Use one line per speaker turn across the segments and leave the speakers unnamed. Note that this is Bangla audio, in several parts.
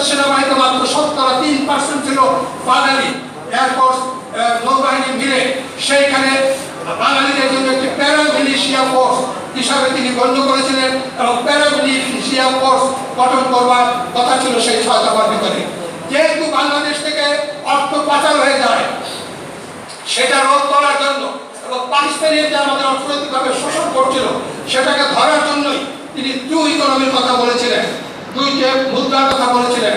সেনাবাহিনীতে মাত্র 3% ছিল বাঙালি। এয়ারফোর্স নৌবাহিনী মিলে সেইখানে বাঙালিদের জন্য একটি প্যারামিলিশিয়া ফোর্স হিসাবে তিনি গণ্য করেছিলেন এবং প্যারামিলিশিয়া ফোর্স গঠন করবার কথা ছিল সেই 6 দফার ভিতরে। যেহেতু বাংলাদেশ থেকে অর্থ পাচার হয়ে যায়, সেটা রোধ করার জন্য এবং পাকিস্তানের যে আমাদের অর্থনৈতিকভাবে শোষণ করছিল সেটাকে ধরার জন্যই তিনি টু ইকোনমির কথা বলেছিলেন, দুইটি মুদ্রার কথা বলেছিলেন।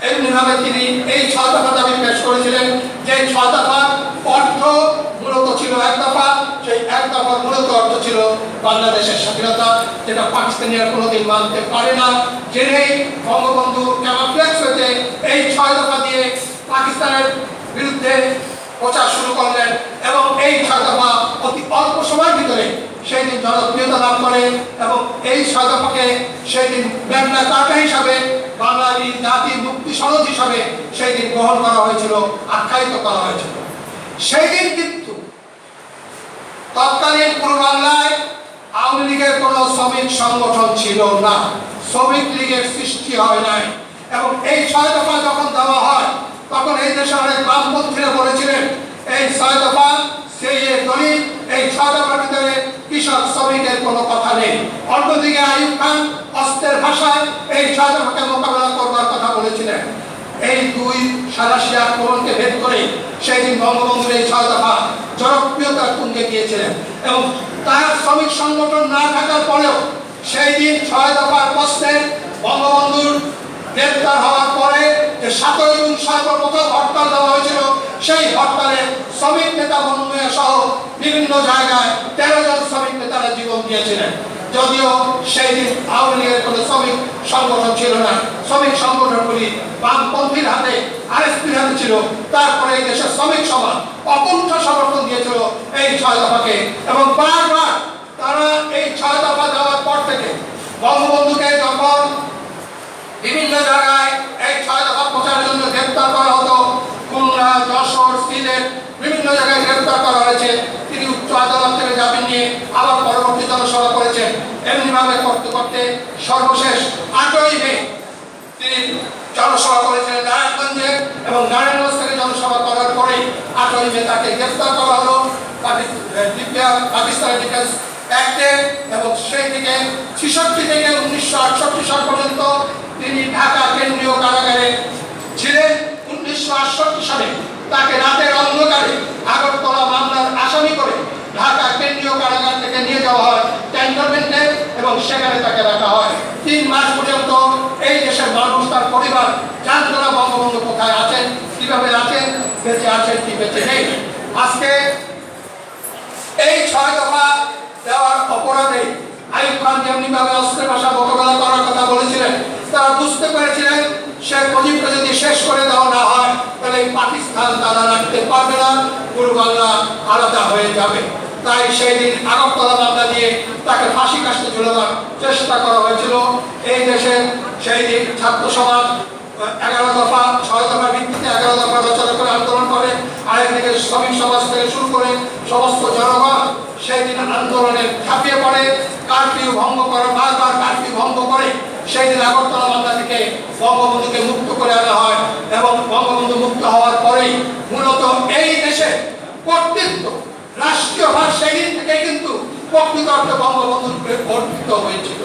এমনিভাবে তিনি এই 6 দফা দাবি পেশ করেছিলেন, যে 6 দফা অর্থ মূলত ছিল 1 দফা, সেই 1 দফার মূলত অর্থ ছিল বাংলাদেশের স্বাধীনতা, যেটা পাকিস্তানিরা কোনোদিন মানতে পারে না। জেনেই বঙ্গবন্ধু ক্যামাফ্লেক্স হতে এই 6 দফা দিয়ে পাকিস্তানের বিরুদ্ধে প্রচার শুরু করলেন এবং এই 6 দফা অতি অল্প সময়ের ভিতরে সেই দিন জনপ্রিয়তা লাভ করে এবং এই 6 দফাকে সেই দিন ম্যাগনা কার্টা হিসাবে, বাঙালি জাতির মুক্তি সনদ হিসাবে সেই দিন গ্রহণ করা হয়েছিল, আখ্যায়িত করা হয়েছিল। সেই দিন কিন্তু তৎকালীন পূর্ব বাংলায় আওয়ামী লীগের কোনো শ্রমিক সংগঠন ছিল না, শ্রমিক লীগের সৃষ্টি হয় নাই। এবং এই 6 দফা যখন দেওয়া হয় তখন এই দেশের অনেক বামপন্থীরা বলেছিলেন এই 6 দফা সেই দলিল, এই 6 দফার ভিতরে কৃষক শ্রমিকের কোনো কথা নেই। অন্যদিকে আইয়ুব খান অস্ত্রের ভাষায় এই 6 দফাকে মোকাবেলা করবার কথা বলেছিলেন। এই দুই সারাশি আক্রমণকে ভেদ করে সেই দিন বঙ্গবন্ধুর এই 6 দফা জনপ্রিয়তার তুঙ্গে গিয়েছিলেন এবং তার শ্রমিক সংগঠন না থাকার পরেও সেই দিন 6 দফার প্রশ্নে বঙ্গবন্ধুর গ্রেপ্তার হওয়ার পরে যে 17 জুন সর্বপ্রথম হরতাল দেওয়া হয়েছিল, সেই হরতালে শ্রমিক নেতা বন্ধুরা সহ বিভিন্ন জায়গায় 13 জন শ্রমিক নেতারা জীবন দিয়েছিলেন। যদিও সেই দিন আওয়ামী লীগের কোনো শ্রমিক সংগঠন ছিল না, শ্রমিক সংগঠনগুলি বামপন্থীর হাতে, আরএসপির হাতে ছিল। তারপরে এই দেশের শ্রমিক সমাজ অকুণ্ঠ সমর্থন দিয়েছিল এই 6 দফাকে এবং বারবার তারা এই 6 দফা দেওয়ার পর থেকে বঙ্গবন্ধুকে যখন বিভিন্ন জায়গায় এই 6 দফা প্রচারের জন্য গ্রেপ্তার করা হতো, খুলনা, যশোর, সিলেট বিভিন্ন জায়গায় গ্রেপ্তার করা হয়েছে, তিনি উচ্চ আদালত থেকে জামিন নিয়ে আবার পরবর্তী জনসভা করেছেন। এমনিভাবে করতে করতে সর্বশেষ 8ই মে তিনি জনসভা করেছিলেন নারায়ণগঞ্জে এবং নারায়ণগঞ্জ থেকে জনসভা করার পরেই 8ই মে তাকে গ্রেপ্তার করা হলো পাকিস্তানের ডিফেন্স অ্যাক্টে এবং সেই থেকে 66 থেকে 1968 সাল পর্যন্ত তিনি ঢাকা কেন্দ্রীয় কারাগারে ছিলেন। 1968 সালে তাকে রাতের অন্ধকারে আগরতলা মামলার আসামি করে ঢাকা কেন্দ্রীয় কারাগার থেকে নিয়ে যাওয়া হয় ক্যান্টনমেন্টে এবং সেখানে তাকে রাখা হয়। 3 মাস পর্যন্ত এই দেশের মানুষ, তার পরিবার জানত না বঙ্গবন্ধু কোথায় আছেন, কিভাবে আছেন, বেঁচে আছেন কি বেঁচে নেই। আজকে এই 6 দফা দেওয়ার অপরাধে আইয়ুব খান যেমনিভাবে অস্ত্রের ভাষা মোকাবেলা করার কথা বলেছিলেন, তারা বুঝতে পেরেছিলেন শেখ মুজিবকে যদি শেষ করে দেওয়া না হয় তাহলে পাকিস্তান তারা রাখতে পারবে না, পূর্ব বাংলা আলাদা হয়ে যাবে। তাই সেই দিন আগরতলা মামলা দিয়ে তাকে ফাঁসি কাস্টে ঝুলানোর চেষ্টা করা হয়েছিল। এই দেশে সেই দিন ছাত্র সমাজ 11 দফা 6 দফার ভিত্তিতে 11 দফা রচনা করে আন্দোলন করে, আরেকদিকে শ্রমিক সমাজ থেকে শুরু করে সমস্ত জনগণ সেই দিন আন্দোলনে ঝাঁপিয়ে পড়ে, কারফিউ ভঙ্গ করে, বারবার কারফিউ ভঙ্গ করে সেই দিন আগরতলা মামলা থেকে বঙ্গবন্ধুকে মুক্ত করে আনা হয় এবং বঙ্গবন্ধু মুক্ত হওয়ার পরেই মূলত এই দেশে কর্তৃত্ব, রাষ্ট্রীয় ভার সেই দিন থেকে কিন্তু প্রকৃত অর্থে বঙ্গবন্ধুর উপরে অর্পিত হয়েছিল।